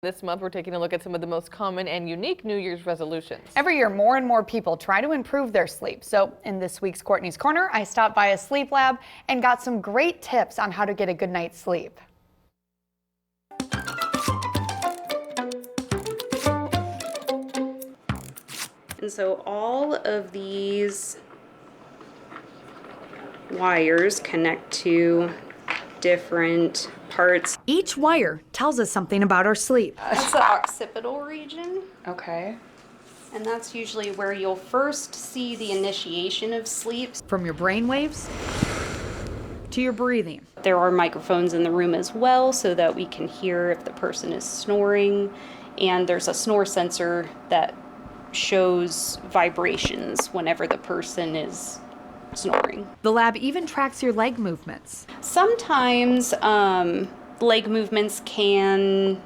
This month, we're taking a look at some of the most common and unique New Year's resolutions. Every year, more and more people try to improve their sleep. So in this week's Courtney's Corner, I stopped by a sleep lab and got some great tips on how to get a good night's sleep. And so all of these wires connect to different parts. Each wire tells us something about our sleep. That's the occipital region, Okay. and that's usually where you'll first see the initiation of sleep. From your brain waves to your breathing. There are microphones in the room as well so that we can hear if the person is snoring, and there's a snore sensor that shows vibrations whenever the person is snoring. The lab even tracks your leg movements. Sometimes leg movements can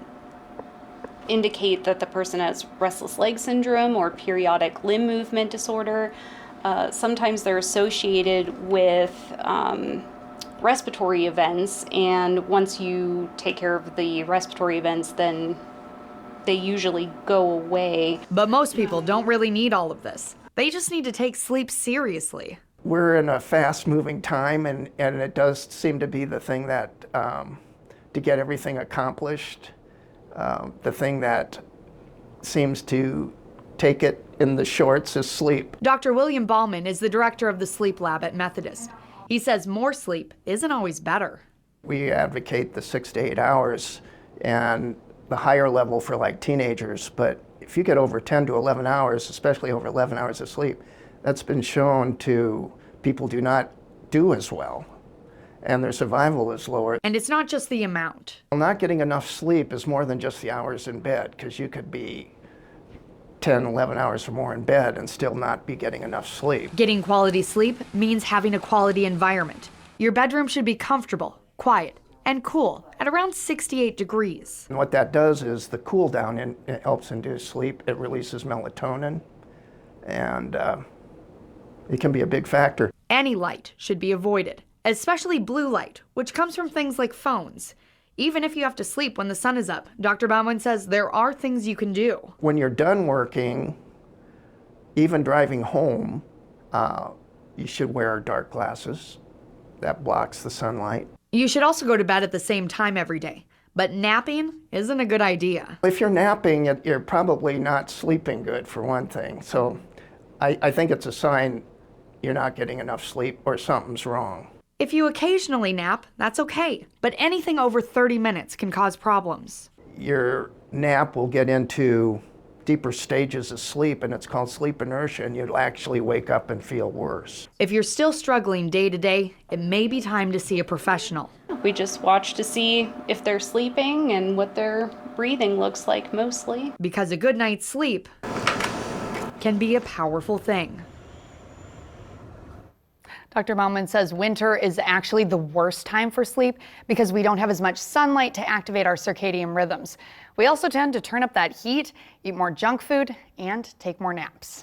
indicate that the person has restless leg syndrome or periodic limb movement disorder. Sometimes they're associated with respiratory events, and once you take care of the respiratory events, then they usually go away. But most people don't really need all of this. They just need to take sleep seriously. We're in a fast-moving time, and it does seem to be the thing that, to get everything accomplished, the thing that seems to take it in the shorts is sleep. Dr. William Ballman is the director of the sleep lab at Methodist. He says more sleep isn't always better. We advocate the 6 to 8 hours and the higher level for like teenagers, but if you get over 10 to 11 hours, especially over 11 hours of sleep, that's been shown to people do not do as well, and their survival is lower. And it's not just the amount. Not getting enough sleep is more than just the hours in bed, because you could be 10, 11 hours or more in bed and still not be getting enough sleep. Getting quality sleep means having a quality environment. Your bedroom should be comfortable, quiet, and cool at around 68 degrees. And what that does is the cool down it helps induce sleep. It releases melatonin, and it can be a big factor. Any light should be avoided, especially blue light, which comes from things like phones. Even if you have to sleep when the sun is up, Dr. Bauman says there are things you can do. When you're done working, even driving home, you should wear dark glasses. That blocks the sunlight. You should also go to bed at the same time every day, but napping isn't a good idea. If you're napping, you're probably not sleeping good, for one thing. So I think it's a sign you're not getting enough sleep or something's wrong. If you occasionally nap, that's okay, but anything over 30 minutes can cause problems. Your nap will get into deeper stages of sleep, and it's called sleep inertia, and you'll actually wake up and feel worse. If you're still struggling day to day, it may be time to see a professional. We just watch to see if they're sleeping and what their breathing looks like mostly. Because a good night's sleep can be a powerful thing. Dr. Bauman says winter is actually the worst time for sleep because we don't have as much sunlight to activate our circadian rhythms. We also tend to turn up that heat, eat more junk food, and take more naps.